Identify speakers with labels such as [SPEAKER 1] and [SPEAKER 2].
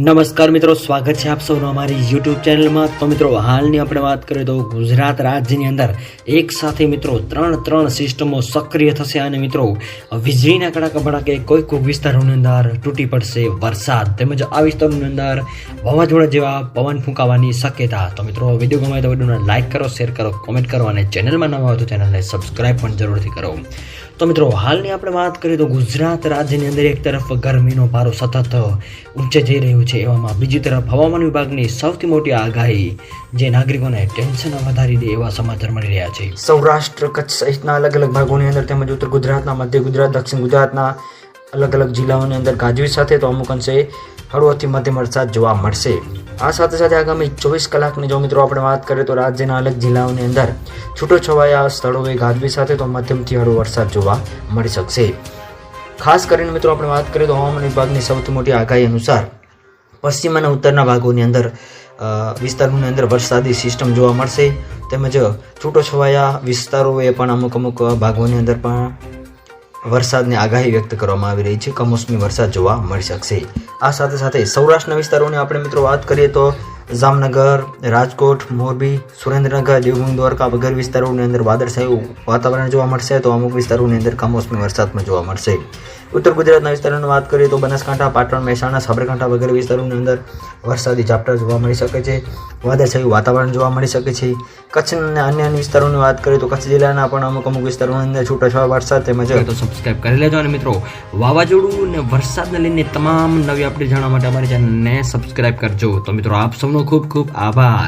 [SPEAKER 1] નમસ્કાર મિત્રો, સ્વાગત છે આપ સૌનું અમારી યુટ્યુબ ચેનલમાં। તો મિત્રો, હાલની આપણે વાત કરીએ તો ગુજરાત રાજ્યની અંદર એક સાથે મિત્રો ત્રણ સિસ્ટમો સક્રિય થશે અને મિત્રો વીજળીના કડાકા ભડાકે કોઈક વિસ્તારોની અંદર તૂટી પડશે વરસાદ, તેમજ આ વિસ્તારોની અંદર વાવાઝોડા જેવા પવન ફૂંકાવાની શક્યતા। તો મિત્રો, વિડીયો ગમે તો વિડીયોને લાઇક કરો, શેર કરો, કોમેન્ટ કરો અને ચેનલમાં નવા હોય તો ચેનલને સબસ્ક્રાઇબ પણ જરૂરથી કરો। તો મિત્રો, હાલની આપણે વાત કરીએ તો ગુજરાત રાજ્યની અંદર એક તરફ ગરમીનો પારો સતત ઊંચે જઈ રહ્યો છે, એવામાં બીજી તરફ હવામાન વિભાગની સૌથી મોટી આગાહી જે નાગરિકોને ટેન્શન વધારી દે એવા સમાચાર મળી રહ્યા છે। સૌરાષ્ટ્ર, કચ્છ સહિતના અલગ અલગ ભાગોની અંદર તેમજ ઉત્તર ગુજરાતના, મધ્ય ગુજરાત, દક્ષિણ ગુજરાતના અલગ અલગ જિલ્લાઓની અંદર ગાજવીજ સાથે તો અમુક અંશે હળવોથી મધ્યમ વરસાદ જોવા મળશે। આ સાથે સાથે આગામી 24 કલાકની જો મિત્રો આપણે વાત કરીએ તો રાજ્યના અલગ જિલ્લાઓની અંદર છૂટોછવાયા સ્થળોએ ગાજવીજ સાથે તો મધ્યમથી હળવો વરસાદ જોવા મળી શકશે। ખાસ કરીને મિત્રો આપણે વાત કરીએ તો હવામાન વિભાગની સૌથી મોટી આગાહી અનુસાર પશ્ચિમ અને ઉત્તરના ભાગોની અંદર વિસ્તારોની અંદર વરસાદી સિસ્ટમ જોવા મળશે, તેમજ છૂટોછવાયા વિસ્તારોએ પણ અમુક ભાગોની અંદર પણ વરસાદની આગાહી વ્યક્ત કરવામાં આવી રહી છે, કમોસમી વરસાદ જોવા મળી શકશે। આ સાથે સાથે સૌરાષ્ટ્રના વિસ્તારોની આપણે મિત્રો વાત કરીએ તો જામનગર, રાજકોટ, મોરબી, સુરેન્દ્રનગર, દેવભૂમિ, દ્વારકા વગેરે વિસ્તારોની અંદર વાદળછાયું વાતાવરણ જોવા મળશે, તો અમુક વિસ્તારોની અંદર કમોસમી વરસાદ પણ જોવા મળશે। ઉત્તર ગુજરાતના વિસ્તારોની વાત કરીએ તો બનાસકાંઠા, પાટણ, મહેસાણા, સાબરકાંઠા વગેરે વિસ્તારોની અંદર વરસાદી ઝાપટા જોવા મળી શકે છે, વાદળછાયું વાતાવરણ જોવા મળી શકે છે। કચ્છ અને અન્ય વિસ્તારોની વાત કરીએ તો કચ્છ જિલ્લાના પણ અમુક વિસ્તારોની અંદર છૂટાછવાયા વરસાદ તેમજ તો સબસ્ક્રાઇબ કરી લેજો અને મિત્રો વાવાઝોડું અને વરસાદને લઈને તમામ નવી અપડેટ જાણવા માટે અમારી ચેનલને સબસ્ક્રાઇબ કરજો। તો મિત્રો, આપ સૌનો ખૂબ ખૂબ આભાર।